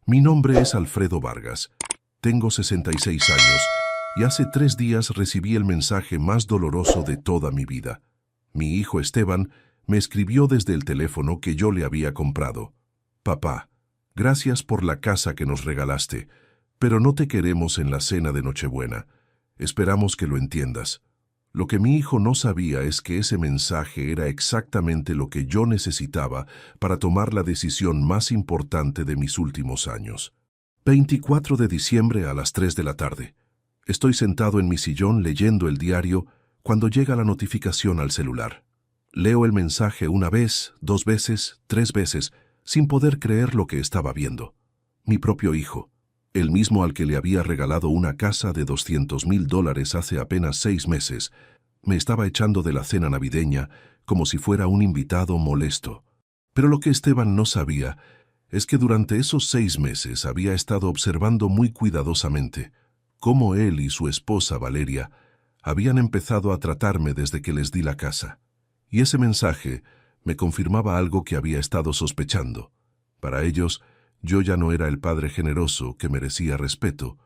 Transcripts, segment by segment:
Mi nombre es Alfredo Vargas. Tengo 66 años y hace 3 días recibí el mensaje más doloroso de toda mi vida. Mi hijo Esteban me escribió desde el teléfono que yo le había comprado. Papá, gracias por la casa que nos regalaste, pero no te queremos en la cena de Nochebuena. Esperamos que lo entiendas. Lo que mi hijo no sabía es que ese mensaje era exactamente lo que yo necesitaba para tomar la decisión más importante de mis últimos años. 24 de diciembre a las 3 de la tarde. Estoy sentado en mi sillón leyendo el diario cuando llega la notificación al celular. Leo el mensaje una vez, 2 veces, 3 veces, sin poder creer lo que estaba viendo. Mi propio hijo, el mismo al que le había regalado una casa de $200,000 hace apenas 6 meses, me estaba echando de la cena navideña como si fuera un invitado molesto. Pero lo que Esteban no sabía es que durante esos 6 meses había estado observando muy cuidadosamente cómo él y su esposa Valeria habían empezado a tratarme desde que les di la casa. Y ese mensaje me confirmaba algo que había estado sospechando. Para ellos, yo ya no era el padre generoso que merecía respeto,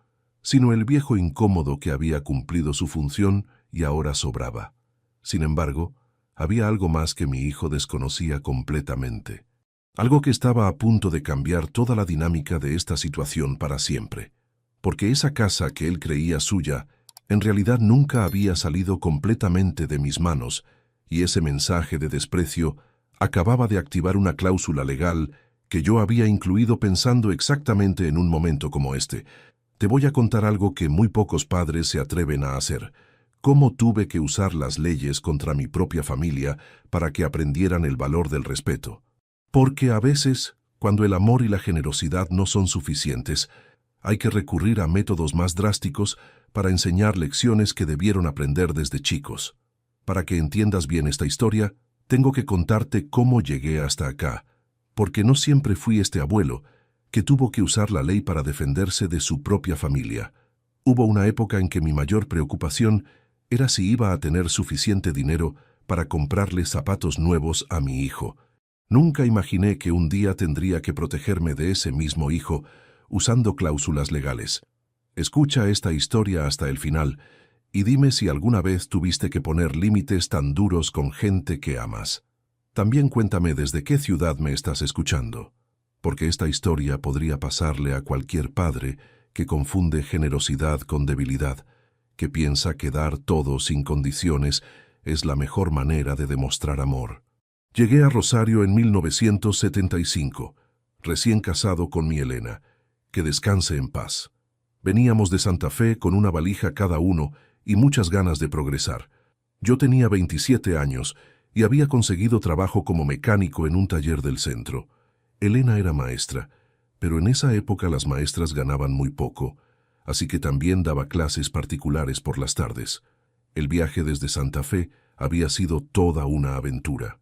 sino el viejo incómodo que había cumplido su función y ahora sobraba. Sin embargo, había algo más que mi hijo desconocía completamente. Algo que estaba a punto de cambiar toda la dinámica de esta situación para siempre. Porque esa casa que él creía suya, en realidad nunca había salido completamente de mis manos, y ese mensaje de desprecio acababa de activar una cláusula legal que yo había incluido pensando exactamente en un momento como este. Te voy a contar algo que muy pocos padres se atreven a hacer. Cómo tuve que usar las leyes contra mi propia familia para que aprendieran el valor del respeto. Porque a veces, cuando el amor y la generosidad no son suficientes, hay que recurrir a métodos más drásticos para enseñar lecciones que debieron aprender desde chicos. Para que entiendas bien esta historia, tengo que contarte cómo llegué hasta acá, porque no siempre fui este abuelo que tuvo que usar la ley para defenderse de su propia familia. Hubo una época en que mi mayor preocupación era si iba a tener suficiente dinero para comprarle zapatos nuevos a mi hijo. Nunca imaginé que un día tendría que protegerme de ese mismo hijo usando cláusulas legales. Escucha esta historia hasta el final y dime si alguna vez tuviste que poner límites tan duros con gente que amas. También cuéntame desde qué ciudad me estás escuchando, porque esta historia podría pasarle a cualquier padre que confunde generosidad con debilidad, que piensa que dar todo sin condiciones es la mejor manera de demostrar amor. Llegué a Rosario en 1975, recién casado con mi Elena. Que descanse en paz. Veníamos de Santa Fe con una valija cada uno y muchas ganas de progresar. Yo tenía 27 años y había conseguido trabajo como mecánico en un taller del centro. Elena era maestra, pero en esa época las maestras ganaban muy poco, así que también daba clases particulares por las tardes. El viaje desde Santa Fe había sido toda una aventura.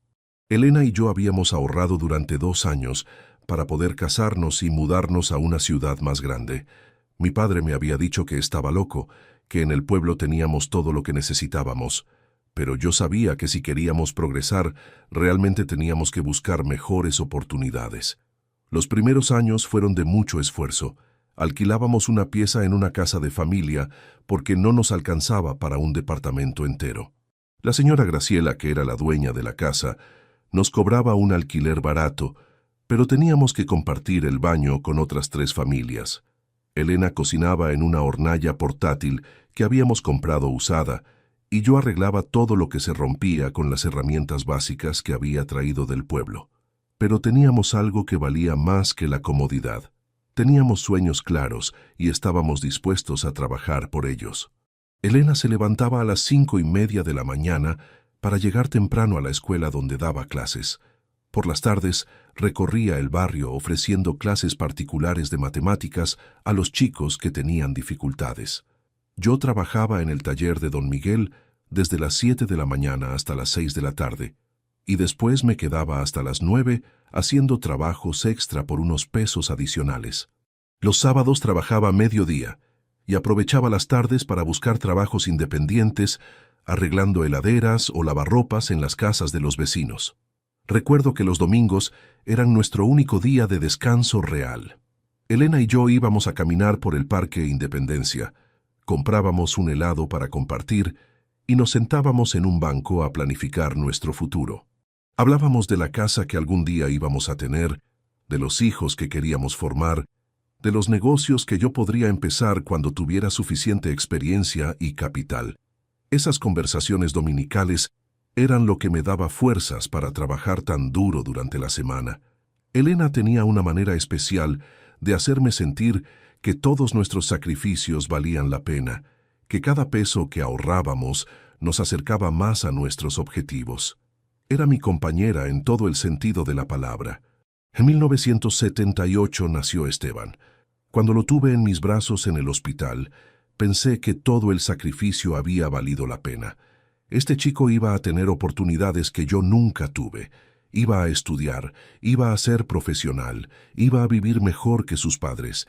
Elena y yo habíamos ahorrado durante 2 años para poder casarnos y mudarnos a una ciudad más grande. Mi padre me había dicho que estaba loco, que en el pueblo teníamos todo lo que necesitábamos, pero yo sabía que si queríamos progresar, realmente teníamos que buscar mejores oportunidades. Los primeros años fueron de mucho esfuerzo. Alquilábamos una pieza en una casa de familia porque no nos alcanzaba para un departamento entero. La señora Graciela, que era la dueña de la casa, nos cobraba un alquiler barato, pero teníamos que compartir el baño con otras 3 familias. Elena cocinaba en una hornalla portátil que habíamos comprado usada, y yo arreglaba todo lo que se rompía con las herramientas básicas que había traído del pueblo. Pero teníamos algo que valía más que la comodidad. Teníamos sueños claros y estábamos dispuestos a trabajar por ellos. Elena se levantaba a las 5:30 de la mañana para llegar temprano a la escuela donde daba clases. Por las tardes, recorría el barrio ofreciendo clases particulares de matemáticas a los chicos que tenían dificultades. Yo trabajaba en el taller de don Miguel desde las 7 de la mañana hasta las 6 de la tarde, y después me quedaba hasta las 9 haciendo trabajos extra por unos pesos adicionales. Los sábados trabajaba a mediodía y aprovechaba las tardes para buscar trabajos independientes, arreglando heladeras o lavarropas en las casas de los vecinos. Recuerdo que los domingos eran nuestro único día de descanso real. Elena y yo íbamos a caminar por el Parque Independencia, comprábamos un helado para compartir y nos sentábamos en un banco a planificar nuestro futuro. Hablábamos de la casa que algún día íbamos a tener, de los hijos que queríamos formar, de los negocios que yo podría empezar cuando tuviera suficiente experiencia y capital. Esas conversaciones dominicales eran lo que me daba fuerzas para trabajar tan duro durante la semana. Elena tenía una manera especial de hacerme sentir que todos nuestros sacrificios valían la pena, que cada peso que ahorrábamos nos acercaba más a nuestros objetivos. Era mi compañera en todo el sentido de la palabra. En 1978 nació Esteban. Cuando lo tuve en mis brazos en el hospital, pensé que todo el sacrificio había valido la pena. Este chico iba a tener oportunidades que yo nunca tuve. Iba a estudiar, iba a ser profesional, iba a vivir mejor que sus padres.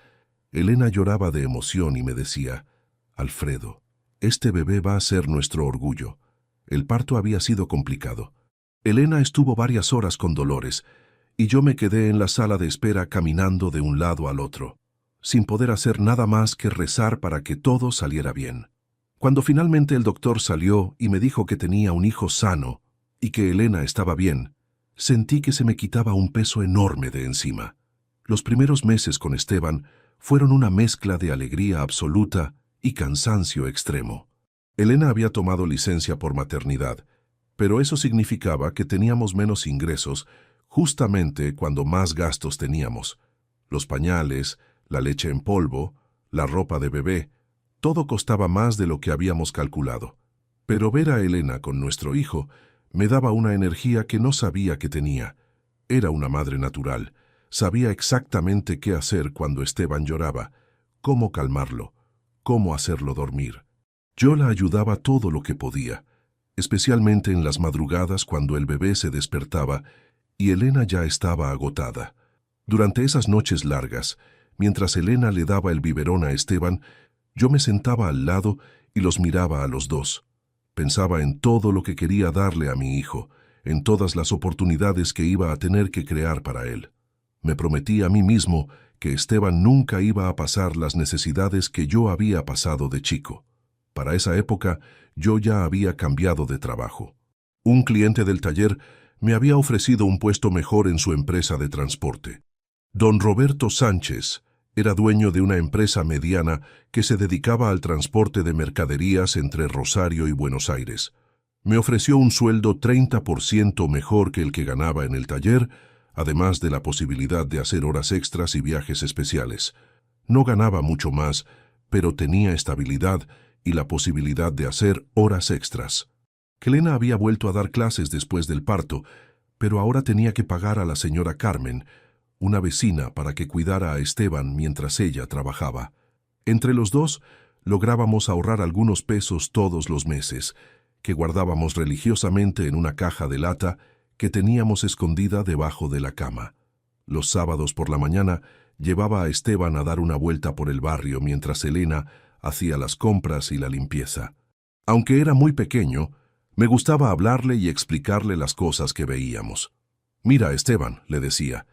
Elena lloraba de emoción y me decía, «Alfredo, este bebé va a ser nuestro orgullo». El parto había sido complicado. Elena estuvo varias horas con dolores, y yo me quedé en la sala de espera caminando de un lado al otro, sin poder hacer nada más que rezar para que todo saliera bien. Cuando finalmente el doctor salió y me dijo que tenía un hijo sano y que Elena estaba bien, sentí que se me quitaba un peso enorme de encima. Los primeros meses con Esteban fueron una mezcla de alegría absoluta y cansancio extremo. Elena había tomado licencia por maternidad, pero eso significaba que teníamos menos ingresos justamente cuando más gastos teníamos. Los pañales, la leche en polvo, la ropa de bebé, todo costaba más de lo que habíamos calculado. Pero ver a Elena con nuestro hijo me daba una energía que no sabía que tenía. Era una madre natural. Sabía exactamente qué hacer cuando Esteban lloraba, cómo calmarlo, cómo hacerlo dormir. Yo la ayudaba todo lo que podía, especialmente en las madrugadas cuando el bebé se despertaba y Elena ya estaba agotada. Durante esas noches largas, mientras Elena le daba el biberón a Esteban, yo me sentaba al lado y los miraba a los dos. Pensaba en todo lo que quería darle a mi hijo, en todas las oportunidades que iba a tener que crear para él. Me prometí a mí mismo que Esteban nunca iba a pasar las necesidades que yo había pasado de chico. Para esa época, yo ya había cambiado de trabajo. Un cliente del taller me había ofrecido un puesto mejor en su empresa de transporte. Don Roberto Sánchez era dueño de una empresa mediana que se dedicaba al transporte de mercaderías entre Rosario y Buenos Aires. Me ofreció un sueldo 30% mejor que el que ganaba en el taller, además de la posibilidad de hacer horas extras y viajes especiales. No ganaba mucho más, pero tenía estabilidad y la posibilidad de hacer horas extras. Elena había vuelto a dar clases después del parto, pero ahora tenía que pagar a la señora Carmen, una vecina, para que cuidara a Esteban mientras ella trabajaba. Entre los dos, lográbamos ahorrar algunos pesos todos los meses, que guardábamos religiosamente en una caja de lata que teníamos escondida debajo de la cama. Los sábados por la mañana llevaba a Esteban a dar una vuelta por el barrio mientras Elena hacía las compras y la limpieza. Aunque era muy pequeño, me gustaba hablarle y explicarle las cosas que veíamos. «Mira, Esteban», le decía,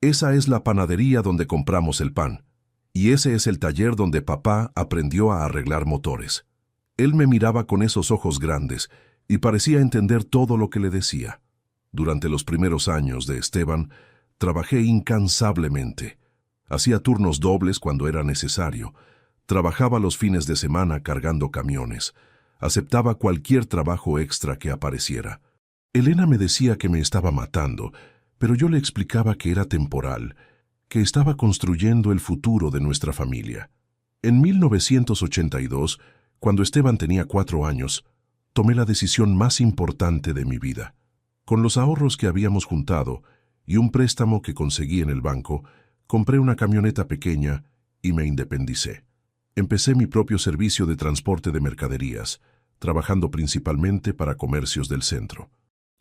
«esa es la panadería donde compramos el pan, y ese es el taller donde papá aprendió a arreglar motores». Él me miraba con esos ojos grandes y parecía entender todo lo que le decía. Durante los primeros años de Esteban, trabajé incansablemente. Hacía turnos dobles cuando era necesario. Trabajaba los fines de semana cargando camiones. Aceptaba cualquier trabajo extra que apareciera. Elena me decía que me estaba matando, pero yo le explicaba que era temporal, que estaba construyendo el futuro de nuestra familia. En 1982, cuando Esteban tenía 4 años, tomé la decisión más importante de mi vida. Con los ahorros que habíamos juntado y un préstamo que conseguí en el banco, compré una camioneta pequeña y me independicé. Empecé mi propio servicio de transporte de mercaderías, trabajando principalmente para comercios del centro.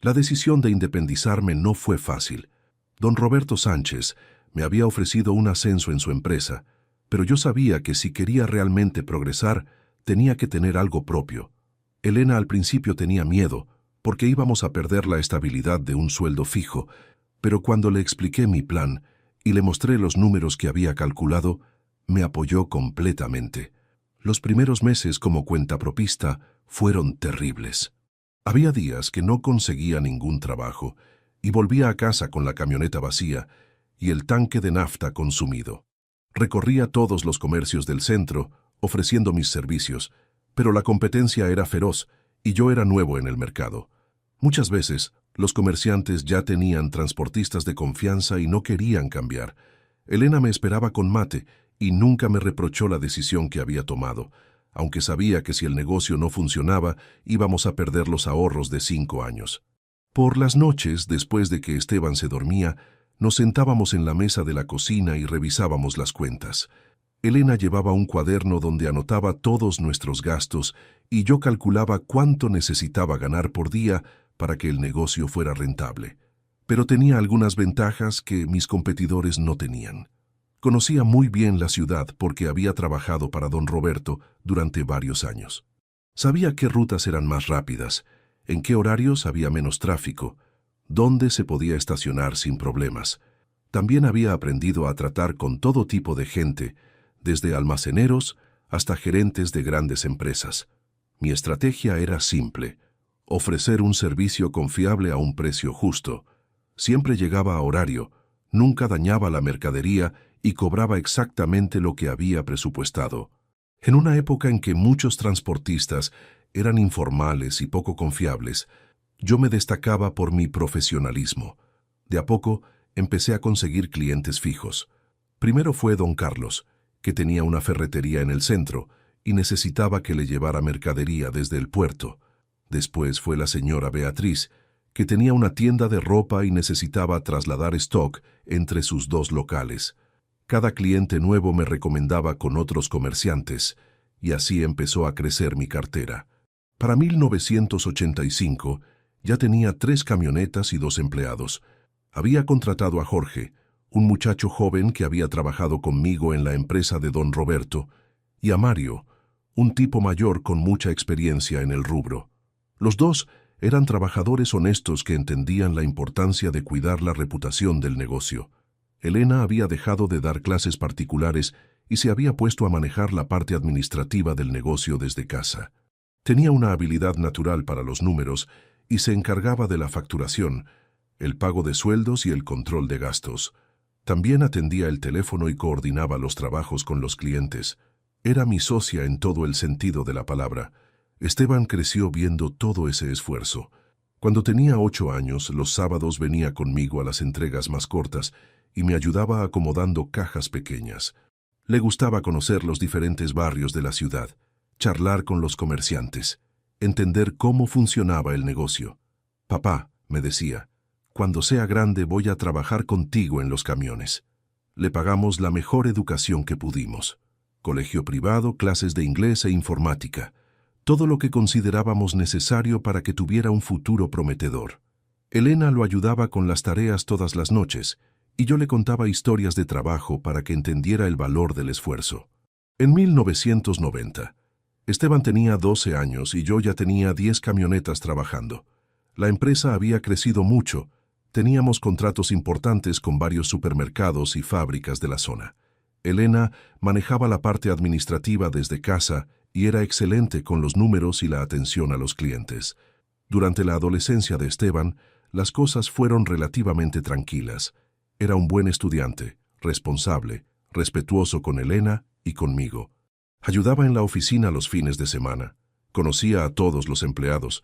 La decisión de independizarme no fue fácil. Don Roberto Sánchez me había ofrecido un ascenso en su empresa, pero yo sabía que si quería realmente progresar, tenía que tener algo propio. Elena al principio tenía miedo, porque íbamos a perder la estabilidad de un sueldo fijo, pero cuando le expliqué mi plan y le mostré los números que había calculado, me apoyó completamente. Los primeros meses como cuentapropista fueron terribles. Había días que no conseguía ningún trabajo y volvía a casa con la camioneta vacía y el tanque de nafta consumido. Recorría todos los comercios del centro ofreciendo mis servicios, pero la competencia era feroz y yo era nuevo en el mercado. Muchas veces, los comerciantes ya tenían transportistas de confianza y no querían cambiar. Elena me esperaba con mate y nunca me reprochó la decisión que había tomado, aunque sabía que si el negocio no funcionaba, íbamos a perder los ahorros de 5 años. Por las noches, después de que Esteban se dormía, nos sentábamos en la mesa de la cocina y revisábamos las cuentas. Elena llevaba un cuaderno donde anotaba todos nuestros gastos y yo calculaba cuánto necesitaba ganar por día para que el negocio fuera rentable. Pero tenía algunas ventajas que mis competidores no tenían. Conocía muy bien la ciudad porque había trabajado para don Roberto durante varios años. Sabía qué rutas eran más rápidas, en qué horarios había menos tráfico, dónde se podía estacionar sin problemas. También había aprendido a tratar con todo tipo de gente, desde almaceneros hasta gerentes de grandes empresas. Mi estrategia era simple: ofrecer un servicio confiable a un precio justo. Siempre llegaba a horario, nunca dañaba la mercadería y cobraba exactamente lo que había presupuestado. En una época en que muchos transportistas eran informales y poco confiables, yo me destacaba por mi profesionalismo. De a poco empecé a conseguir clientes fijos. Primero fue don Carlos, que tenía una ferretería en el centro y necesitaba que le llevara mercadería desde el puerto. Después fue la señora Beatriz, que tenía una tienda de ropa y necesitaba trasladar stock entre sus 2 locales. Cada cliente nuevo me recomendaba con otros comerciantes, y así empezó a crecer mi cartera. Para 1985 ya tenía 3 camionetas y 2 empleados. Había contratado a Jorge, un muchacho joven que había trabajado conmigo en la empresa de don Roberto, y a Mario, un tipo mayor con mucha experiencia en el rubro. Los dos eran trabajadores honestos que entendían la importancia de cuidar la reputación del negocio. Elena había dejado de dar clases particulares y se había puesto a manejar la parte administrativa del negocio desde casa. Tenía una habilidad natural para los números y se encargaba de la facturación, el pago de sueldos y el control de gastos. También atendía el teléfono y coordinaba los trabajos con los clientes. Era mi socia en todo el sentido de la palabra. Esteban creció viendo todo ese esfuerzo. Cuando tenía 8 años, los sábados venía conmigo a las entregas más cortas y me ayudaba acomodando cajas pequeñas. Le gustaba conocer los diferentes barrios de la ciudad, charlar con los comerciantes, entender cómo funcionaba el negocio. «Papá», me decía, «cuando sea grande voy a trabajar contigo en los camiones». Le pagamos la mejor educación que pudimos. Colegio privado, clases de inglés e informática. Todo lo que considerábamos necesario para que tuviera un futuro prometedor. Elena lo ayudaba con las tareas todas las noches, y yo le contaba historias de trabajo para que entendiera el valor del esfuerzo. En 1990, Esteban tenía 12 años y yo ya tenía 10 camionetas trabajando. La empresa había crecido mucho, teníamos contratos importantes con varios supermercados y fábricas de la zona. Elena manejaba la parte administrativa desde casa y era excelente con los números y la atención a los clientes. Durante la adolescencia de Esteban, las cosas fueron relativamente tranquilas. Era un buen estudiante, responsable, respetuoso con Elena y conmigo. Ayudaba en la oficina los fines de semana. Conocía a todos los empleados.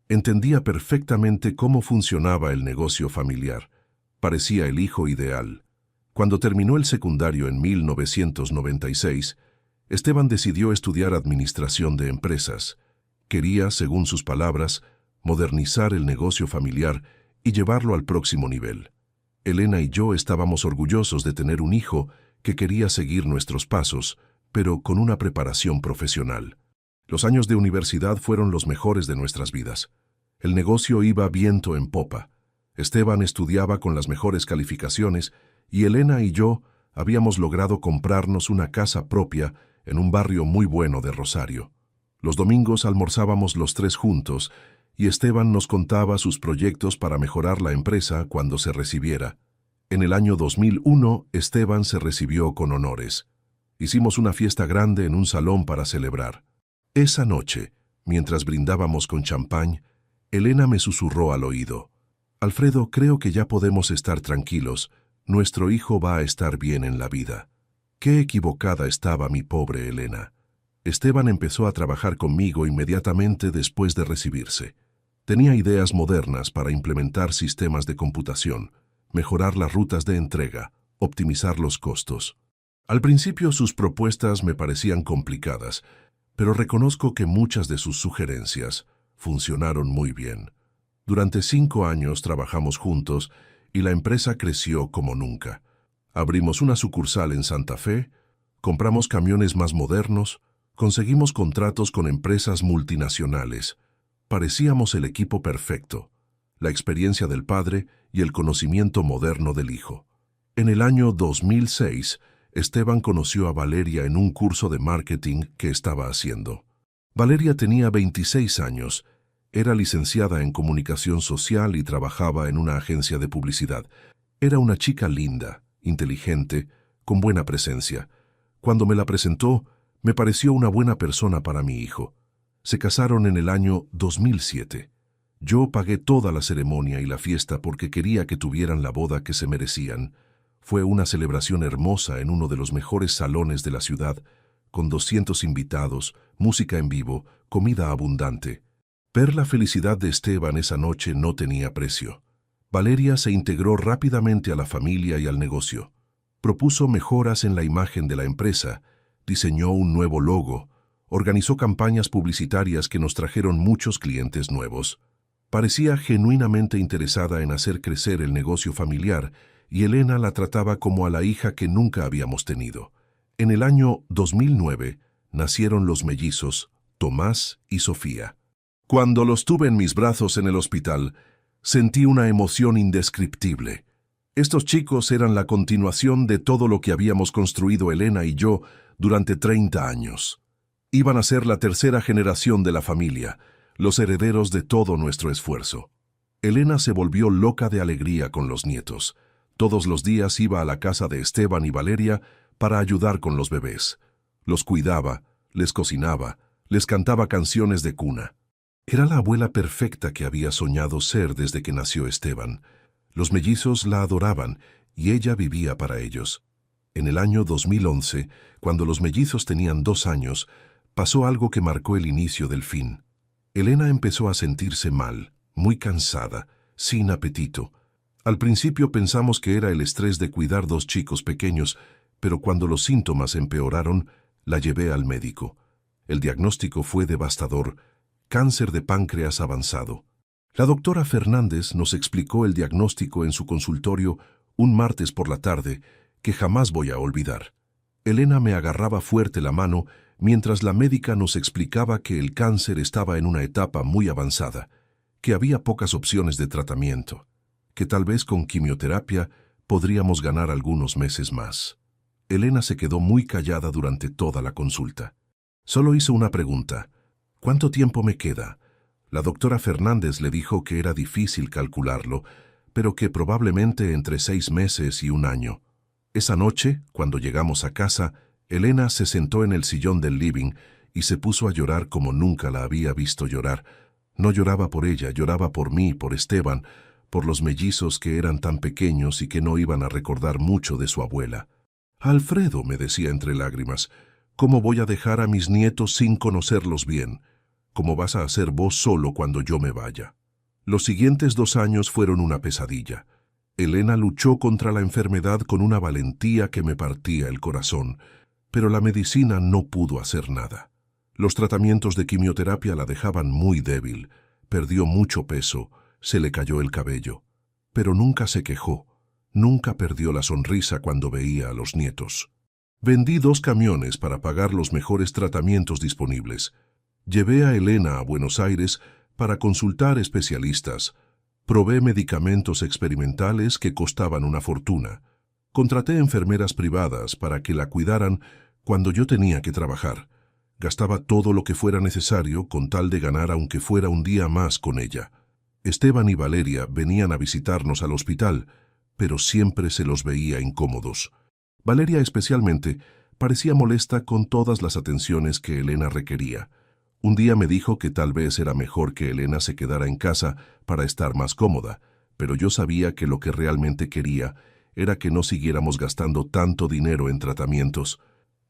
Entendía perfectamente cómo funcionaba el negocio familiar. Parecía el hijo ideal. Cuando terminó el secundario en 1996, Esteban decidió estudiar administración de empresas. Quería, según sus palabras, modernizar el negocio familiar y llevarlo al próximo nivel. Elena y yo estábamos orgullosos de tener un hijo que quería seguir nuestros pasos, pero con una preparación profesional. Los años de universidad fueron los mejores de nuestras vidas. El negocio iba viento en popa. Esteban estudiaba con las mejores calificaciones y Elena y yo habíamos logrado comprarnos una casa propia en un barrio muy bueno de Rosario. Los domingos almorzábamos los 3 juntos y Esteban nos contaba sus proyectos para mejorar la empresa cuando se recibiera. En el año 2001, Esteban se recibió con honores. Hicimos una fiesta grande en un salón para celebrar. Esa noche, mientras brindábamos con champán, Elena me susurró al oído: Alfredo, creo que ya podemos estar tranquilos. Nuestro hijo va a estar bien en la vida. Qué equivocada estaba mi pobre Elena. Esteban empezó a trabajar conmigo inmediatamente después de recibirse. Tenía ideas modernas para implementar sistemas de computación, mejorar las rutas de entrega, optimizar los costos. Al principio sus propuestas me parecían complicadas, pero reconozco que muchas de sus sugerencias funcionaron muy bien. Durante 5 años trabajamos juntos y la empresa creció como nunca. Abrimos una sucursal en Santa Fe, compramos camiones más modernos, conseguimos contratos con empresas multinacionales. Parecíamos el equipo perfecto, la experiencia del padre y el conocimiento moderno del hijo. En el año 2006, Esteban conoció a Valeria en un curso de marketing que estaba haciendo. Valeria tenía 26 años, era licenciada en comunicación social y trabajaba en una agencia de publicidad. Era una chica linda, inteligente, con buena presencia. Cuando me la presentó, me pareció una buena persona para mi hijo. Se casaron en el año 2007. Yo pagué toda la ceremonia y la fiesta porque quería que tuvieran la boda que se merecían. Fue una celebración hermosa en uno de los mejores salones de la ciudad, con 200 invitados, música en vivo, comida abundante. Ver la felicidad de Esteban esa noche no tenía precio. Valeria se integró rápidamente a la familia y al negocio. Propuso mejoras en la imagen de la empresa, diseñó un nuevo logo, organizó campañas publicitarias que nos trajeron muchos clientes nuevos. Parecía genuinamente interesada en hacer crecer el negocio familiar y Elena la trataba como a la hija que nunca habíamos tenido. En el año 2009 nacieron los mellizos, Tomás y Sofía. Cuando los tuve en mis brazos en el hospital, sentí una emoción indescriptible. Estos chicos eran la continuación de todo lo que habíamos construido Elena y yo durante 30 años. Iban a ser la tercera generación de la familia, los herederos de todo nuestro esfuerzo. Elena se volvió loca de alegría con los nietos. Todos los días iba a la casa de Esteban y Valeria para ayudar con los bebés. Los cuidaba, les cocinaba, les cantaba canciones de cuna. Era la abuela perfecta que había soñado ser desde que nació Esteban. Los mellizos la adoraban y ella vivía para ellos. En el año 2011, cuando los mellizos tenían 2 años, pasó algo que marcó el inicio del fin. Elena empezó a sentirse mal, muy cansada, sin apetito. Al principio pensamos que era el estrés de cuidar 2 chicos pequeños, pero cuando los síntomas empeoraron, la llevé al médico. El diagnóstico fue devastador: cáncer de páncreas avanzado. La doctora Fernández nos explicó el diagnóstico en su consultorio un martes por la tarde, que jamás voy a olvidar. Elena me agarraba fuerte la mano mientras la médica nos explicaba que el cáncer estaba en una etapa muy avanzada, que había pocas opciones de tratamiento, que tal vez con quimioterapia podríamos ganar algunos meses más. Elena se quedó muy callada durante toda la consulta. Solo hizo una pregunta: ¿cuánto tiempo me queda? La doctora Fernández le dijo que era difícil calcularlo, pero que probablemente entre 6 meses y 1 año. Esa noche, cuando llegamos a casa, Elena se sentó en el sillón del living y se puso a llorar como nunca la había visto llorar. No lloraba por ella, lloraba por mí, por Esteban, por los mellizos que eran tan pequeños y que no iban a recordar mucho de su abuela. Alfredo, me decía entre lágrimas, ¿cómo voy a dejar a mis nietos sin conocerlos bien? ¿Cómo vas a hacer vos solo cuando yo me vaya? Los siguientes 2 años fueron una pesadilla. Elena luchó contra la enfermedad con una valentía que me partía el corazón, pero la medicina no pudo hacer nada. Los tratamientos de quimioterapia la dejaban muy débil, perdió mucho peso, se le cayó el cabello. Pero nunca se quejó, nunca perdió la sonrisa cuando veía a los nietos. Vendí 2 camiones para pagar los mejores tratamientos disponibles. Llevé a Elena a Buenos Aires para consultar especialistas. Probé medicamentos experimentales que costaban una fortuna. Contraté enfermeras privadas para que la cuidaran cuando yo tenía que trabajar. Gastaba todo lo que fuera necesario con tal de ganar aunque fuera un día más con ella. Esteban y Valeria venían a visitarnos al hospital, pero siempre se los veía incómodos. Valeria especialmente parecía molesta con todas las atenciones que Elena requería. Un día me dijo que tal vez era mejor que Elena se quedara en casa para estar más cómoda, pero yo sabía que lo que realmente quería era que no siguiéramos gastando tanto dinero en tratamientos.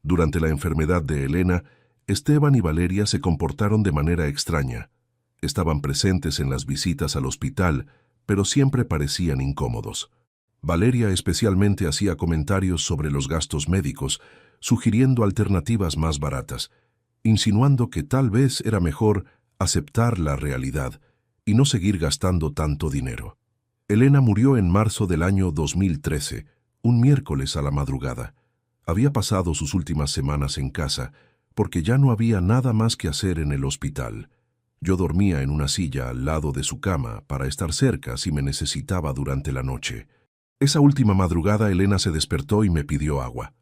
Durante la enfermedad de Elena, Esteban y Valeria se comportaron de manera extraña. Estaban presentes en las visitas al hospital, pero siempre parecían incómodos. Valeria especialmente hacía comentarios sobre los gastos médicos, sugiriendo alternativas más baratas, insinuando que tal vez era mejor aceptar la realidad y no seguir gastando tanto dinero. Elena murió en marzo del año 2013, un miércoles a la madrugada. Había pasado sus últimas semanas en casa, porque ya no había nada más que hacer en el hospital. Yo dormía en una silla al lado de su cama para estar cerca si me necesitaba durante la noche. Esa última madrugada Elena se despertó y me pidió agua.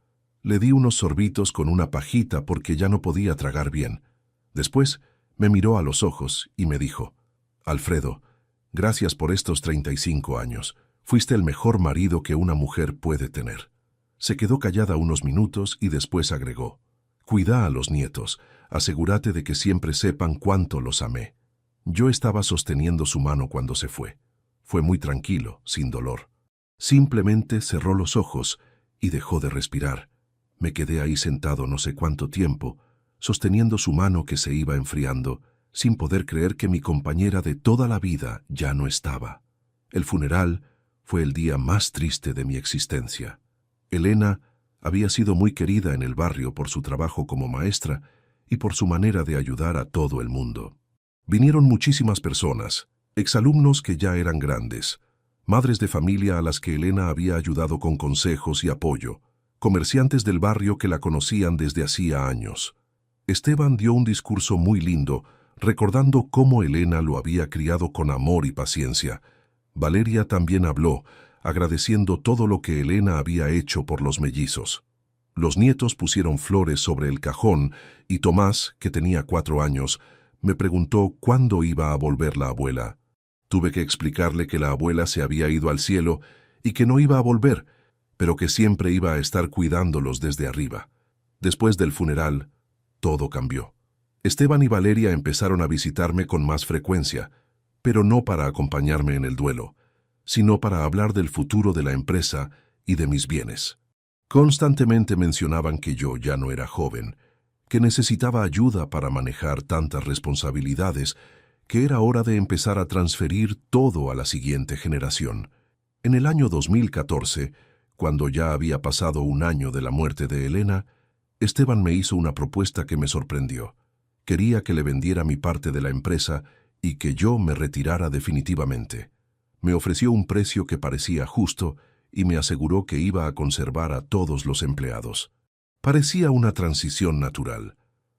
Le di unos sorbitos con una pajita porque ya no podía tragar bien. Después me miró a los ojos y me dijo: «Alfredo, gracias por estos 35 años. Fuiste el mejor marido que una mujer puede tener». Se quedó callada unos minutos y después agregó: «Cuida a los nietos. Asegúrate de que siempre sepan cuánto los amé». Yo estaba sosteniendo su mano cuando se fue. Fue muy tranquilo, sin dolor. Simplemente cerró los ojos y dejó de respirar. Me quedé ahí sentado no sé cuánto tiempo, sosteniendo su mano que se iba enfriando, sin poder creer que mi compañera de toda la vida ya no estaba. El funeral fue el día más triste de mi existencia. Elena había sido muy querida en el barrio por su trabajo como maestra y por su manera de ayudar a todo el mundo. Vinieron muchísimas personas, exalumnos que ya eran grandes, madres de familia a las que Elena había ayudado con consejos y apoyo, comerciantes del barrio que la conocían desde hacía años. Esteban dio un discurso muy lindo, recordando cómo Elena lo había criado con amor y paciencia. Valeria también habló, agradeciendo todo lo que Elena había hecho por los mellizos. Los nietos pusieron flores sobre el cajón y Tomás, que tenía 4 años, me preguntó cuándo iba a volver la abuela. Tuve que explicarle que la abuela se había ido al cielo y que no iba a volver, pero que siempre iba a estar cuidándolos desde arriba. Después del funeral, todo cambió. Esteban y Valeria empezaron a visitarme con más frecuencia, pero no para acompañarme en el duelo, sino para hablar del futuro de la empresa y de mis bienes. Constantemente mencionaban que yo ya no era joven, que necesitaba ayuda para manejar tantas responsabilidades, que era hora de empezar a transferir todo a la siguiente generación. En el año 2014, cuando ya había pasado un año de la muerte de Elena, Esteban me hizo una propuesta que me sorprendió. Quería que le vendiera mi parte de la empresa y que yo me retirara definitivamente. Me ofreció un precio que parecía justo y me aseguró que iba a conservar a todos los empleados. Parecía una transición natural.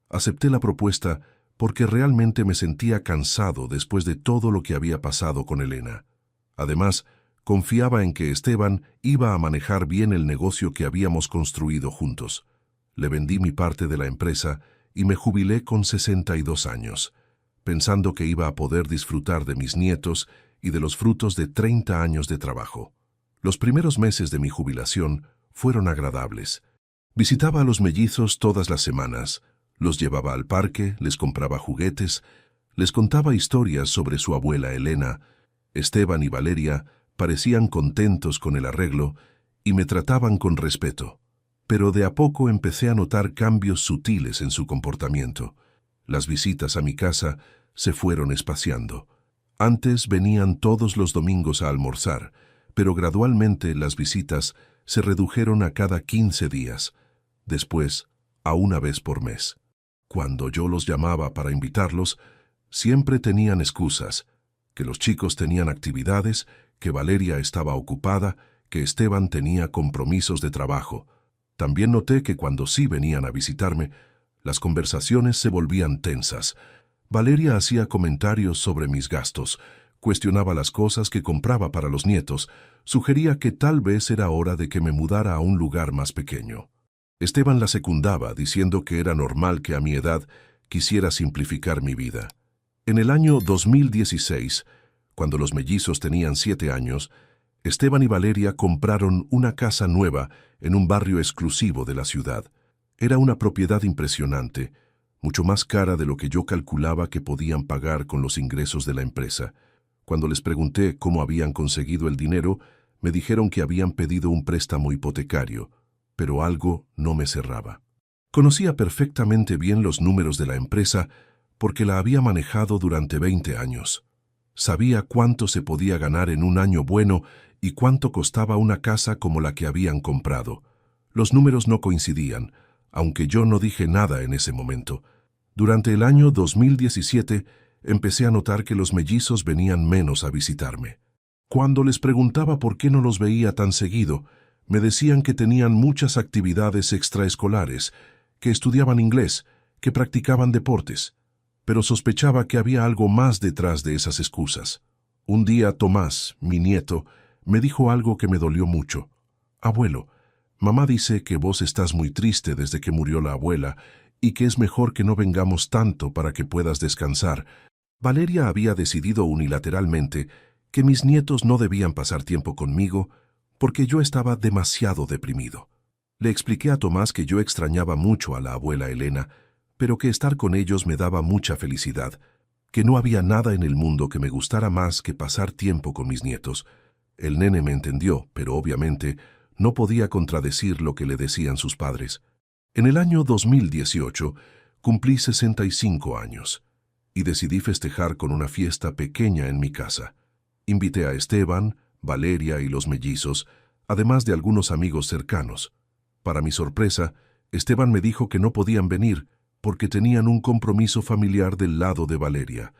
Acepté la propuesta porque realmente me sentía cansado después de todo lo que había pasado con Elena. Además, confiaba en que Esteban iba a manejar bien el negocio que habíamos construido juntos. Le vendí mi parte de la empresa y me jubilé con 62 años, pensando que iba a poder disfrutar de mis nietos y de los frutos de 30 años de trabajo. Los primeros meses de mi jubilación fueron agradables. Visitaba a los mellizos todas las semanas, los llevaba al parque, les compraba juguetes, les contaba historias sobre su abuela Elena. Esteban y Valeria parecían contentos con el arreglo y me trataban con respeto. Pero de a poco empecé a notar cambios sutiles en su comportamiento. Las visitas a mi casa se fueron espaciando. Antes venían todos los domingos a almorzar, pero gradualmente las visitas se redujeron a cada 15 días, después a una vez por mes. Cuando yo los llamaba para invitarlos, siempre tenían excusas, que los chicos tenían actividades, que Valeria estaba ocupada, que Esteban tenía compromisos de trabajo. También noté que cuando sí venían a visitarme, las conversaciones se volvían tensas. Valeria hacía comentarios sobre mis gastos, cuestionaba las cosas que compraba para los nietos, sugería que tal vez era hora de que me mudara a un lugar más pequeño. Esteban la secundaba, diciendo que era normal que a mi edad quisiera simplificar mi vida. En el año 2016, cuando los mellizos tenían 7 años, Esteban y Valeria compraron una casa nueva en un barrio exclusivo de la ciudad. Era una propiedad impresionante, mucho más cara de lo que yo calculaba que podían pagar con los ingresos de la empresa. Cuando les pregunté cómo habían conseguido el dinero, me dijeron que habían pedido un préstamo hipotecario, pero algo no me cerraba. Conocía perfectamente bien los números de la empresa porque la había manejado durante 20 años. Sabía cuánto se podía ganar en un año bueno y cuánto costaba una casa como la que habían comprado. Los números no coincidían, aunque yo no dije nada en ese momento. Durante el año 2017 empecé a notar que los mellizos venían menos a visitarme. Cuando les preguntaba por qué no los veía tan seguido, me decían que tenían muchas actividades extraescolares, que estudiaban inglés, que practicaban deportes, pero sospechaba que había algo más detrás de esas excusas. Un día Tomás, mi nieto, me dijo algo que me dolió mucho. Abuelo, mamá dice que vos estás muy triste desde que murió la abuela y que es mejor que no vengamos tanto para que puedas descansar. Valeria había decidido unilateralmente que mis nietos no debían pasar tiempo conmigo porque yo estaba demasiado deprimido. Le expliqué a Tomás que yo extrañaba mucho a la abuela Elena, pero que estar con ellos me daba mucha felicidad, que no había nada en el mundo que me gustara más que pasar tiempo con mis nietos. El nene me entendió, pero obviamente no podía contradecir lo que le decían sus padres. En el año 2018 cumplí 65 años y decidí festejar con una fiesta pequeña en mi casa. Invité a Esteban, Valeria y los mellizos, además de algunos amigos cercanos. Para mi sorpresa, Esteban me dijo que no podían venir porque tenían un compromiso familiar del lado de Valeria.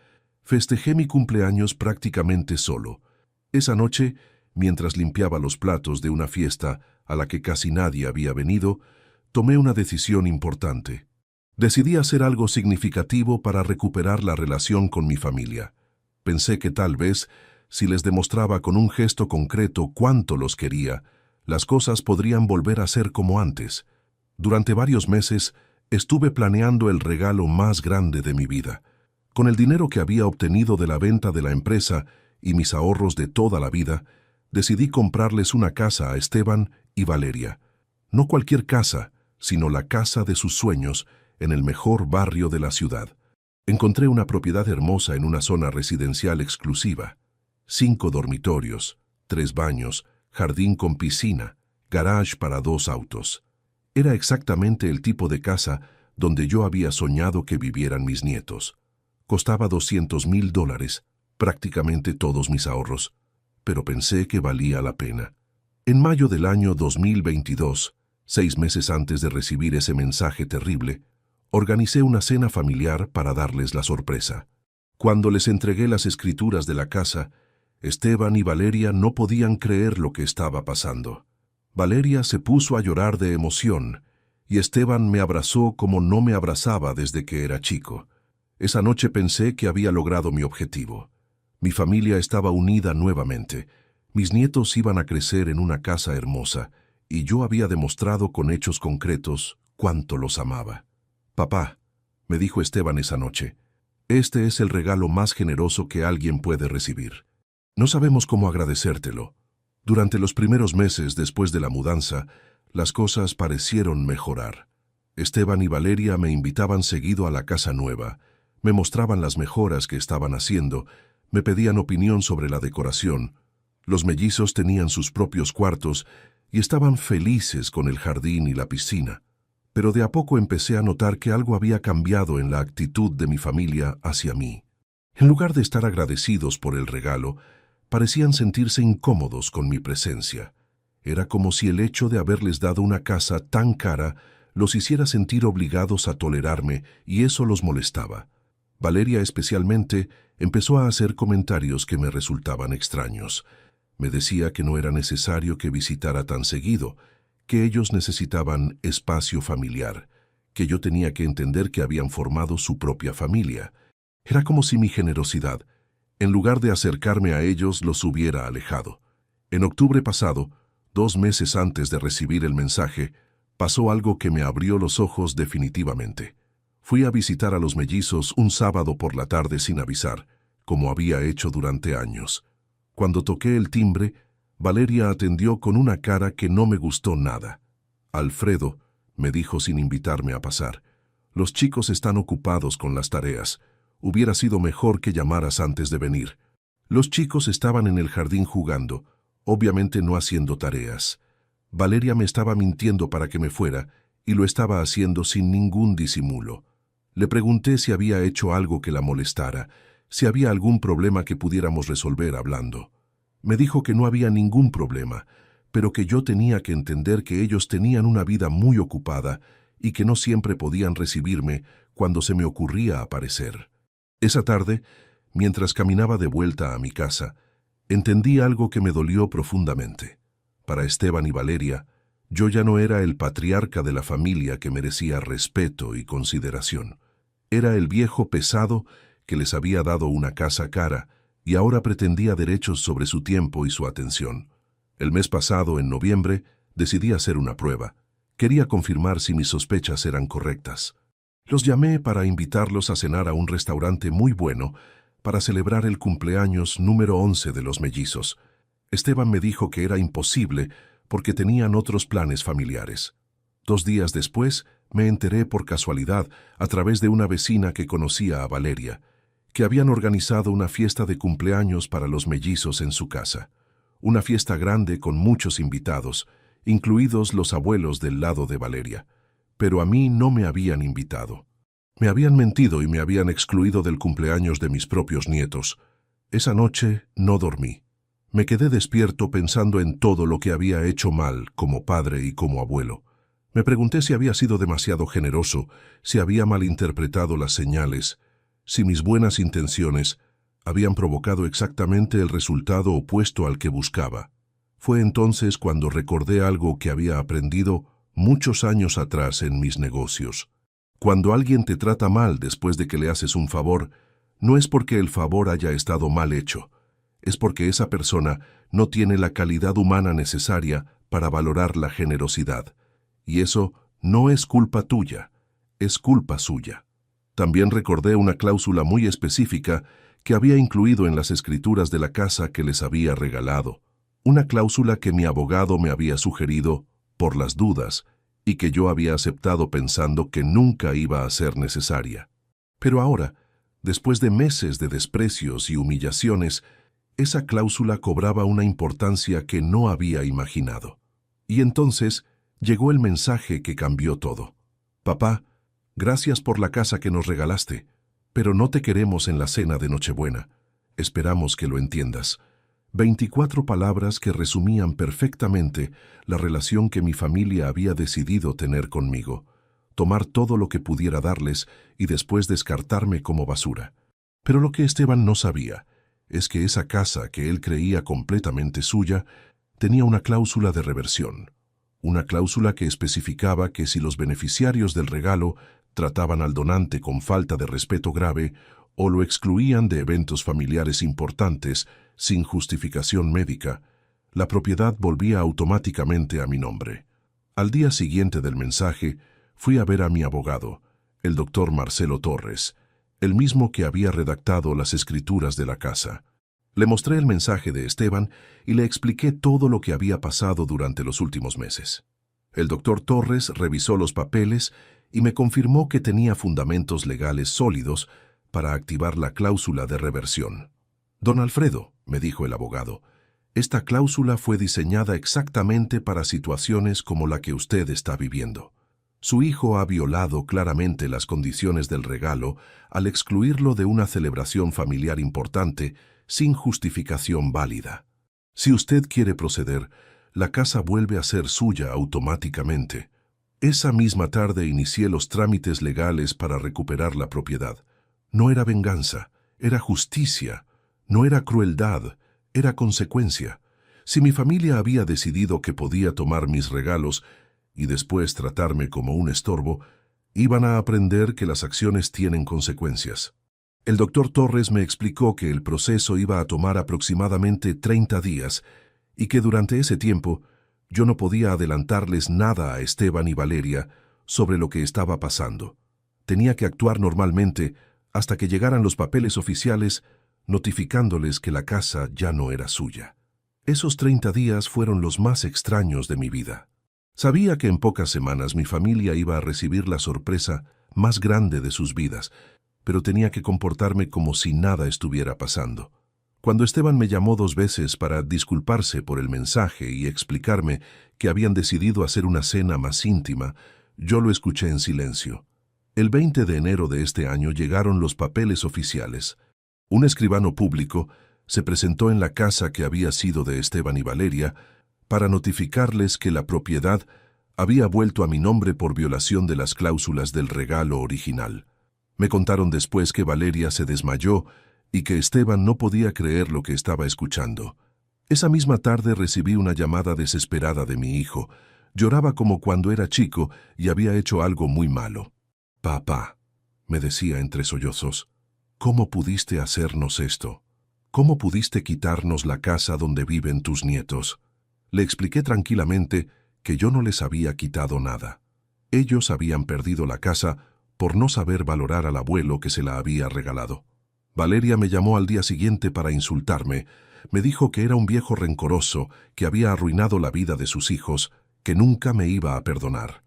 Festejé mi cumpleaños prácticamente solo. Esa noche, mientras limpiaba los platos de una fiesta a la que casi nadie había venido, tomé una decisión importante. Decidí hacer algo significativo para recuperar la relación con mi familia. Pensé que tal vez, si les demostraba con un gesto concreto cuánto los quería, las cosas podrían volver a ser como antes. Durante varios meses, estuve planeando el regalo más grande de mi vida. Con el dinero que había obtenido de la venta de la empresa y mis ahorros de toda la vida, decidí comprarles una casa a Esteban y Valeria. No cualquier casa, sino la casa de sus sueños en el mejor barrio de la ciudad. Encontré una propiedad hermosa en una zona residencial exclusiva. 5 dormitorios, 3 baños, jardín con piscina, garage para 2 autos. Era exactamente el tipo de casa donde yo había soñado que vivieran mis nietos. Costaba $200,000, prácticamente todos mis ahorros, pero pensé que valía la pena. En mayo del año 2022, 6 meses antes de recibir ese mensaje terrible, organicé una cena familiar para darles la sorpresa. Cuando les entregué las escrituras de la casa, Esteban y Valeria no podían creer lo que estaba pasando. Valeria se puso a llorar de emoción y Esteban me abrazó como no me abrazaba desde que era chico. Esa noche pensé que había logrado mi objetivo. Mi familia estaba unida nuevamente. Mis nietos iban a crecer en una casa hermosa y yo había demostrado con hechos concretos cuánto los amaba. Papá, me dijo Esteban esa noche, este es el regalo más generoso que alguien puede recibir. No sabemos cómo agradecértelo. Durante los primeros meses después de la mudanza, las cosas parecieron mejorar. Esteban y Valeria me invitaban seguido a la casa nueva, me mostraban las mejoras que estaban haciendo, me pedían opinión sobre la decoración. Los mellizos tenían sus propios cuartos y estaban felices con el jardín y la piscina. Pero de a poco empecé a notar que algo había cambiado en la actitud de mi familia hacia mí. En lugar de estar agradecidos por el regalo, parecían sentirse incómodos con mi presencia. Era como si el hecho de haberles dado una casa tan cara los hiciera sentir obligados a tolerarme y eso los molestaba. Valeria especialmente empezó a hacer comentarios que me resultaban extraños. Me decía que no era necesario que visitara tan seguido, que ellos necesitaban espacio familiar, que yo tenía que entender que habían formado su propia familia. Era como si mi generosidad, en lugar de acercarme a ellos, los hubiera alejado. En octubre pasado, 2 meses antes de recibir el mensaje, pasó algo que me abrió los ojos definitivamente. Fui a visitar a los mellizos un sábado por la tarde sin avisar, como había hecho durante años. Cuando toqué el timbre, Valeria atendió con una cara que no me gustó nada. «Alfredo», me dijo sin invitarme a pasar, «los chicos están ocupados con las tareas. Hubiera sido mejor que llamaras antes de venir». Los chicos estaban en el jardín jugando, obviamente no haciendo tareas. Valeria me estaba mintiendo para que me fuera, y lo estaba haciendo sin ningún disimulo. Le pregunté si había hecho algo que la molestara, si había algún problema que pudiéramos resolver hablando. Me dijo que no había ningún problema, pero que yo tenía que entender que ellos tenían una vida muy ocupada y que no siempre podían recibirme cuando se me ocurría aparecer. Esa tarde, mientras caminaba de vuelta a mi casa, entendí algo que me dolió profundamente. Para Esteban y Valeria, yo ya no era el patriarca de la familia que merecía respeto y consideración. Era el viejo pesado que les había dado una casa cara y ahora pretendía derechos sobre su tiempo y su atención. El mes pasado, en noviembre, decidí hacer una prueba. Quería confirmar si mis sospechas eran correctas. Los llamé para invitarlos a cenar a un restaurante muy bueno para celebrar el cumpleaños número 11 de los mellizos. Esteban me dijo que era imposible porque tenían otros planes familiares. 2 días después, me enteré por casualidad, a través de una vecina que conocía a Valeria, que habían organizado una fiesta de cumpleaños para los mellizos en su casa. Una fiesta grande con muchos invitados, incluidos los abuelos del lado de Valeria. Pero a mí no me habían invitado. Me habían mentido y me habían excluido del cumpleaños de mis propios nietos. Esa noche no dormí. Me quedé despierto pensando en todo lo que había hecho mal como padre y como abuelo. Me pregunté si había sido demasiado generoso, si había malinterpretado las señales, si mis buenas intenciones habían provocado exactamente el resultado opuesto al que buscaba. Fue entonces cuando recordé algo que había aprendido muchos años atrás en mis negocios. Cuando alguien te trata mal después de que le haces un favor, no es porque el favor haya estado mal hecho, es porque esa persona no tiene la calidad humana necesaria para valorar la generosidad. Y eso no es culpa tuya, es culpa suya. También recordé una cláusula muy específica que había incluido en las escrituras de la casa que les había regalado. Una cláusula que mi abogado me había sugerido por las dudas y que yo había aceptado pensando que nunca iba a ser necesaria. Pero ahora, después de meses de desprecios y humillaciones, esa cláusula cobraba una importancia que no había imaginado. Y entonces llegó el mensaje que cambió todo. «Papá, gracias por la casa que nos regalaste, pero no te queremos en la cena de Nochebuena. Esperamos que lo entiendas». 24 palabras que resumían perfectamente la relación que mi familia había decidido tener conmigo. Tomar todo lo que pudiera darles y después descartarme como basura. Pero lo que Esteban no sabía es que esa casa que él creía completamente suya tenía una cláusula de reversión. Una cláusula que especificaba que si los beneficiarios del regalo trataban al donante con falta de respeto grave o lo excluían de eventos familiares importantes sin justificación médica, la propiedad volvía automáticamente a mi nombre. Al día siguiente del mensaje, fui a ver a mi abogado, el doctor Marcelo Torres, el mismo que había redactado las escrituras de la casa. Le mostré el mensaje de Esteban y le expliqué todo lo que había pasado durante los últimos meses. El doctor Torres revisó los papeles y me confirmó que tenía fundamentos legales sólidos para activar la cláusula de reversión. «Don Alfredo», me dijo el abogado, «esta cláusula fue diseñada exactamente para situaciones como la que usted está viviendo. Su hijo ha violado claramente las condiciones del regalo al excluirlo de una celebración familiar importante sin justificación válida. Si usted quiere proceder, la casa vuelve a ser suya automáticamente». Esa misma tarde inicié los trámites legales para recuperar la propiedad. No era venganza, era justicia. No era crueldad, era consecuencia. Si mi familia había decidido que podía tomar mis regalos y después tratarme como un estorbo, iban a aprender que las acciones tienen consecuencias. El doctor Torres me explicó que el proceso iba a tomar aproximadamente 30 días y que durante ese tiempo yo no podía adelantarles nada a Esteban y Valeria sobre lo que estaba pasando. Tenía que actuar normalmente hasta que llegaran los papeles oficiales notificándoles que la casa ya no era suya. Esos 30 días fueron los más extraños de mi vida. Sabía que en pocas semanas mi familia iba a recibir la sorpresa más grande de sus vidas, pero tenía que comportarme como si nada estuviera pasando. Cuando Esteban me llamó 2 veces para disculparse por el mensaje y explicarme que habían decidido hacer una cena más íntima, yo lo escuché en silencio. El 20 de enero de este año llegaron los papeles oficiales. Un escribano público se presentó en la casa que había sido de Esteban y Valeria para notificarles que la propiedad había vuelto a mi nombre por violación de las cláusulas del regalo original. Me contaron después que Valeria se desmayó y que Esteban no podía creer lo que estaba escuchando. Esa misma tarde recibí una llamada desesperada de mi hijo. Lloraba como cuando era chico y había hecho algo muy malo. «Papá», me decía entre sollozos, «¿cómo pudiste hacernos esto? ¿Cómo pudiste quitarnos la casa donde viven tus nietos?» Le expliqué tranquilamente que yo no les había quitado nada. Ellos habían perdido la casa por no saber valorar al abuelo que se la había regalado. Valeria me llamó al día siguiente para insultarme. Me dijo que era un viejo rencoroso, que había arruinado la vida de sus hijos, que nunca me iba a perdonar.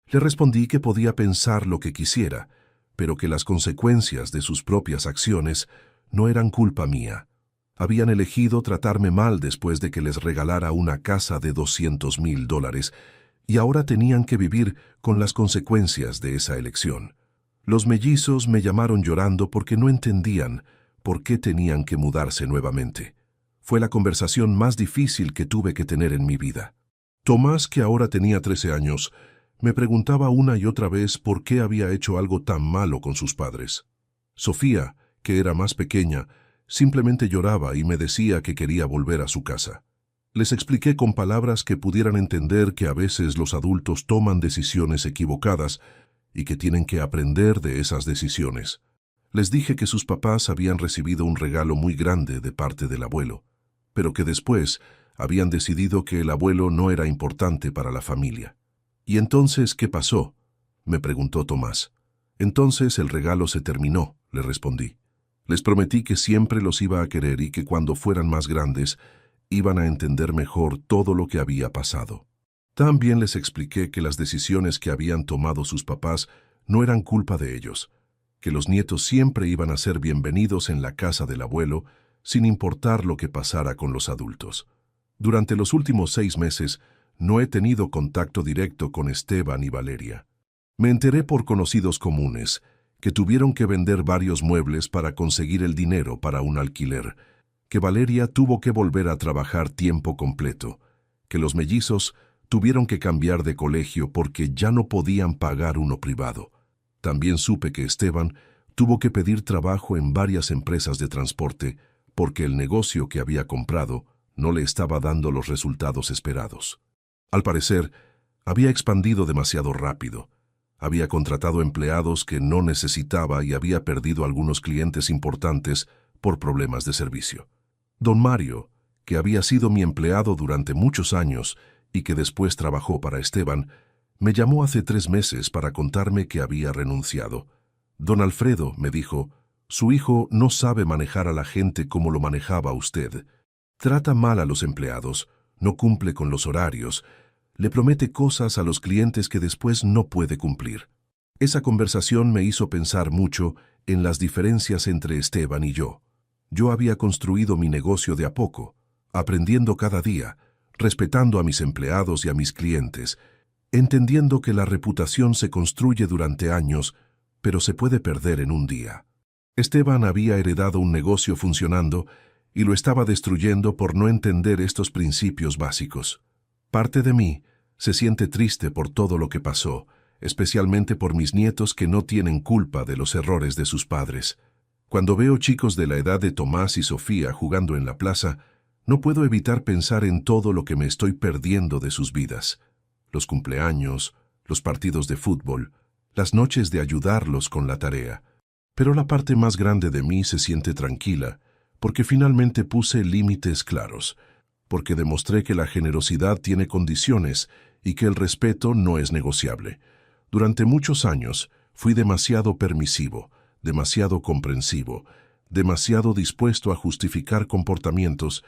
Le respondí que podía pensar lo que quisiera, pero que las consecuencias de sus propias acciones no eran culpa mía. Habían elegido tratarme mal después de que les regalara una casa de $200,000 y ahora tenían que vivir con las consecuencias de esa elección. Los mellizos me llamaron llorando porque no entendían por qué tenían que mudarse nuevamente. Fue la conversación más difícil que tuve que tener en mi vida. Tomás, que ahora tenía 13 años, me preguntaba una y otra vez por qué había hecho algo tan malo con sus padres. Sofía, que era más pequeña, simplemente lloraba y me decía que quería volver a su casa. Les expliqué con palabras que pudieran entender que a veces los adultos toman decisiones equivocadas y que tienen que aprender de esas decisiones. Les dije que sus papás habían recibido un regalo muy grande de parte del abuelo, pero que después habían decidido que el abuelo no era importante para la familia. «¿Y entonces qué pasó?», me preguntó Tomás. «Entonces el regalo se terminó», le respondí. Les prometí que siempre los iba a querer y que cuando fueran más grandes iban a entender mejor todo lo que había pasado. También les expliqué que las decisiones que habían tomado sus papás no eran culpa de ellos, que los nietos siempre iban a ser bienvenidos en la casa del abuelo, sin importar lo que pasara con los adultos. Durante los últimos 6 meses no he tenido contacto directo con Esteban y Valeria. Me enteré por conocidos comunes que tuvieron que vender varios muebles para conseguir el dinero para un alquiler, que Valeria tuvo que volver a trabajar tiempo completo, que los mellizos tuvieron que cambiar de colegio porque ya no podían pagar uno privado. También supe que Esteban tuvo que pedir trabajo en varias empresas de transporte porque el negocio que había comprado no le estaba dando los resultados esperados. Al parecer, había expandido demasiado rápido. Había contratado empleados que no necesitaba y había perdido algunos clientes importantes por problemas de servicio. Don Mario, que había sido mi empleado durante muchos años y que después trabajó para Esteban, me llamó hace 3 meses para contarme que había renunciado. Don Alfredo, me dijo, su hijo no sabe manejar a la gente como lo manejaba usted. Trata mal a los empleados, no cumple con los horarios, le promete cosas a los clientes que después no puede cumplir. Esa conversación me hizo pensar mucho en las diferencias entre Esteban y yo. Yo había construido mi negocio de a poco, aprendiendo cada día, respetando a mis empleados y a mis clientes, entendiendo que la reputación se construye durante años, pero se puede perder en un día. Esteban había heredado un negocio funcionando y lo estaba destruyendo por no entender estos principios básicos. Parte de mí se siente triste por todo lo que pasó, especialmente por mis nietos que no tienen culpa de los errores de sus padres. Cuando veo chicos de la edad de Tomás y Sofía jugando en la plaza, no puedo evitar pensar en todo lo que me estoy perdiendo de sus vidas. Los cumpleaños, los partidos de fútbol, las noches de ayudarlos con la tarea. Pero la parte más grande de mí se siente tranquila, porque finalmente puse límites claros, porque demostré que la generosidad tiene condiciones y que el respeto no es negociable. Durante muchos años fui demasiado permisivo, demasiado comprensivo, demasiado dispuesto a justificar comportamientos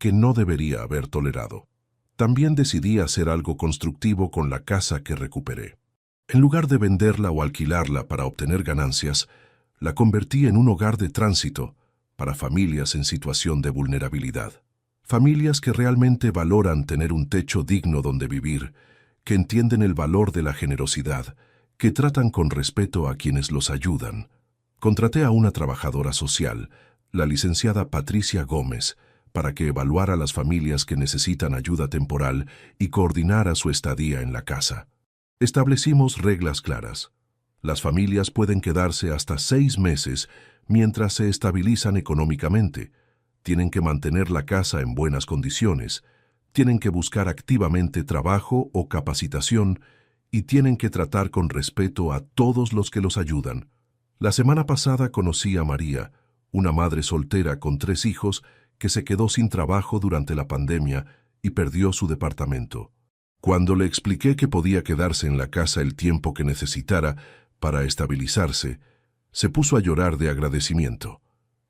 que no debería haber tolerado. También decidí hacer algo constructivo con la casa que recuperé. En lugar de venderla o alquilarla para obtener ganancias, la convertí en un hogar de tránsito para familias en situación de vulnerabilidad. Familias que realmente valoran tener un techo digno donde vivir, que entienden el valor de la generosidad, que tratan con respeto a quienes los ayudan. Contraté a una trabajadora social, la licenciada Patricia Gómez, para que evaluara las familias que necesitan ayuda temporal y coordinara su estadía en la casa. Establecimos reglas claras. Las familias pueden quedarse hasta 6 meses mientras se estabilizan económicamente. Tienen que mantener la casa en buenas condiciones, tienen que buscar activamente trabajo o capacitación y tienen que tratar con respeto a todos los que los ayudan. La semana pasada conocí a María, una madre soltera con 3 hijos que se quedó sin trabajo durante la pandemia y perdió su departamento. Cuando le expliqué que podía quedarse en la casa el tiempo que necesitara para estabilizarse, se puso a llorar de agradecimiento.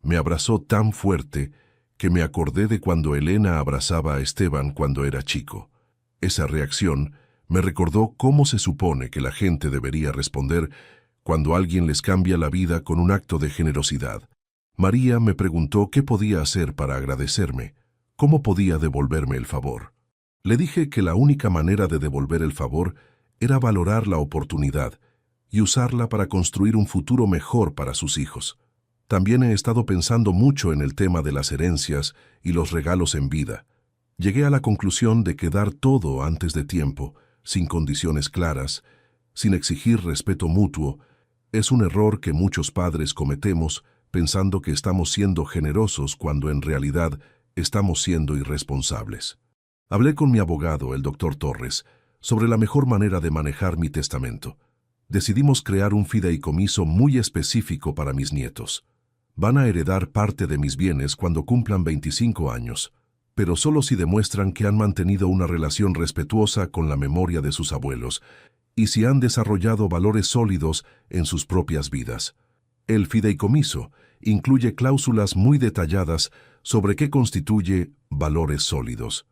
Me abrazó tan fuerte que me acordé de cuando Elena abrazaba a Esteban cuando era chico. Esa reacción me recordó cómo se supone que la gente debería responder cuando alguien les cambia la vida con un acto de generosidad. María me preguntó qué podía hacer para agradecerme, cómo podía devolverme el favor. Le dije que la única manera de devolver el favor era valorar la oportunidad y usarla para construir un futuro mejor para sus hijos. También he estado pensando mucho en el tema de las herencias y los regalos en vida. Llegué a la conclusión de que dar todo antes de tiempo, sin condiciones claras, sin exigir respeto mutuo, es un error que muchos padres cometemos pensando que estamos siendo generosos cuando en realidad estamos siendo irresponsables. Hablé con mi abogado, el doctor Torres, sobre la mejor manera de manejar mi testamento. Decidimos crear un fideicomiso muy específico para mis nietos. Van a heredar parte de mis bienes cuando cumplan 25 años, pero solo si demuestran que han mantenido una relación respetuosa con la memoria de sus abuelos y si han desarrollado valores sólidos en sus propias vidas. El fideicomiso incluye cláusulas muy detalladas sobre qué constituye valores sólidos.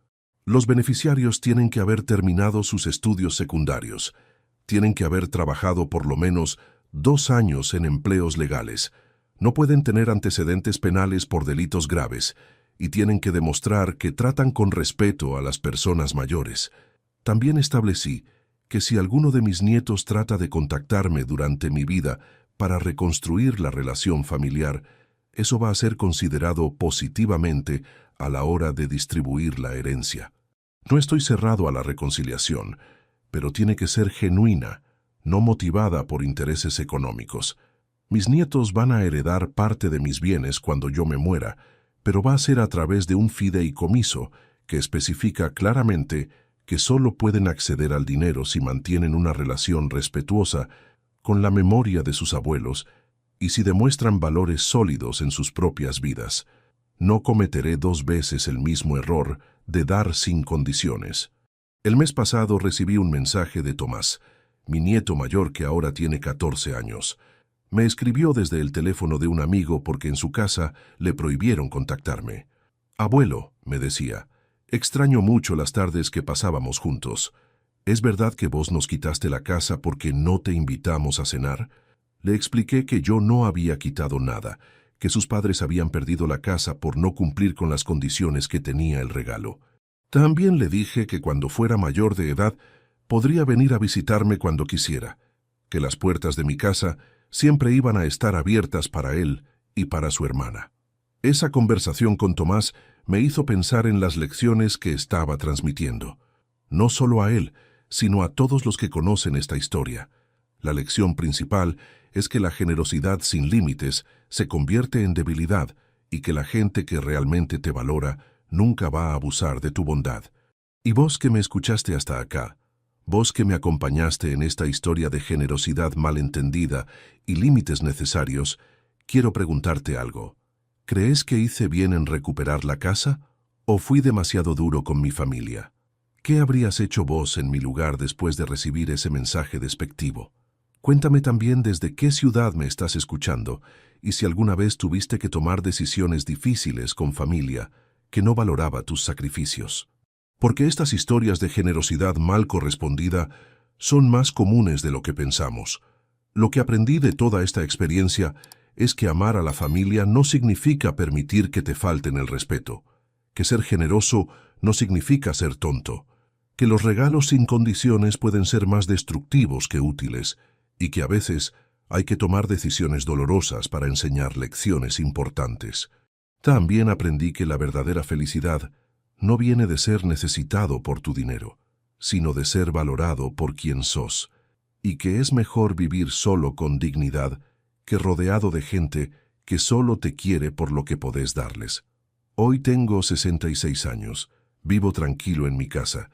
Los beneficiarios tienen que haber terminado sus estudios secundarios, tienen que haber trabajado por lo menos 2 años en empleos legales, no pueden tener antecedentes penales por delitos graves y tienen que demostrar que tratan con respeto a las personas mayores. También establecí que si alguno de mis nietos trata de contactarme durante mi vida para reconstruir la relación familiar, eso va a ser considerado positivamente a la hora de distribuir la herencia. No estoy cerrado a la reconciliación, pero tiene que ser genuina, no motivada por intereses económicos. Mis nietos van a heredar parte de mis bienes cuando yo me muera, pero va a ser a través de un fideicomiso que especifica claramente que solo pueden acceder al dinero si mantienen una relación respetuosa con la memoria de sus abuelos y si demuestran valores sólidos en sus propias vidas. No cometeré 2 veces el mismo error de dar sin condiciones. El mes pasado recibí un mensaje de Tomás, mi nieto mayor que ahora tiene 14 años. Me escribió desde el teléfono de un amigo porque en su casa le prohibieron contactarme. «Abuelo», me decía, «extraño mucho las tardes que pasábamos juntos. ¿Es verdad que vos nos quitaste la casa porque no te invitamos a cenar?» Le expliqué que yo no había quitado nada, que sus padres habían perdido la casa por no cumplir con las condiciones que tenía el regalo. También le dije que cuando fuera mayor de edad podría venir a visitarme cuando quisiera, que las puertas de mi casa siempre iban a estar abiertas para él y para su hermana. Esa conversación con Tomás me hizo pensar en las lecciones que estaba transmitiendo, no solo a él, sino a todos los que conocen esta historia. La lección principal es que la generosidad sin límites se convierte en debilidad y que la gente que realmente te valora nunca va a abusar de tu bondad. Y vos que me escuchaste hasta acá, vos que me acompañaste en esta historia de generosidad malentendida y límites necesarios, quiero preguntarte algo. ¿Crees que hice bien en recuperar la casa o fui demasiado duro con mi familia? ¿Qué habrías hecho vos en mi lugar después de recibir ese mensaje despectivo? Cuéntame también desde qué ciudad me estás escuchando y si alguna vez tuviste que tomar decisiones difíciles con familia que no valoraba tus sacrificios. Porque estas historias de generosidad mal correspondida son más comunes de lo que pensamos. Lo que aprendí de toda esta experiencia es que amar a la familia no significa permitir que te falten el respeto, que ser generoso no significa ser tonto, que los regalos sin condiciones pueden ser más destructivos que útiles y que a veces hay que tomar decisiones dolorosas para enseñar lecciones importantes. También aprendí que la verdadera felicidad no viene de ser necesitado por tu dinero, sino de ser valorado por quien sos, y que es mejor vivir solo con dignidad que rodeado de gente que solo te quiere por lo que podés darles. Hoy tengo 66 años, vivo tranquilo en mi casa.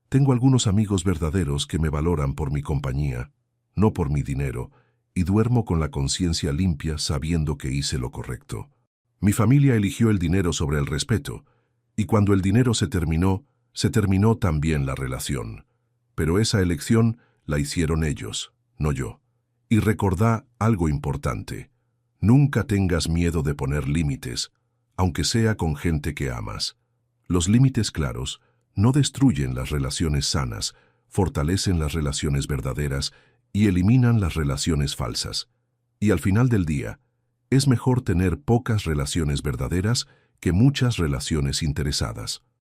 Tengo algunos amigos verdaderos que me valoran por mi compañía, no por mi dinero, y duermo con la conciencia limpia sabiendo que hice lo correcto. Mi familia eligió el dinero sobre el respeto, y cuando el dinero se terminó también la relación. Pero esa elección la hicieron ellos, no yo. Y recordá algo importante. Nunca tengas miedo de poner límites, aunque sea con gente que amas. Los límites claros no destruyen las relaciones sanas, fortalecen las relaciones verdaderas y eliminan las relaciones falsas. Y al final del día, es mejor tener pocas relaciones verdaderas que muchas relaciones interesadas.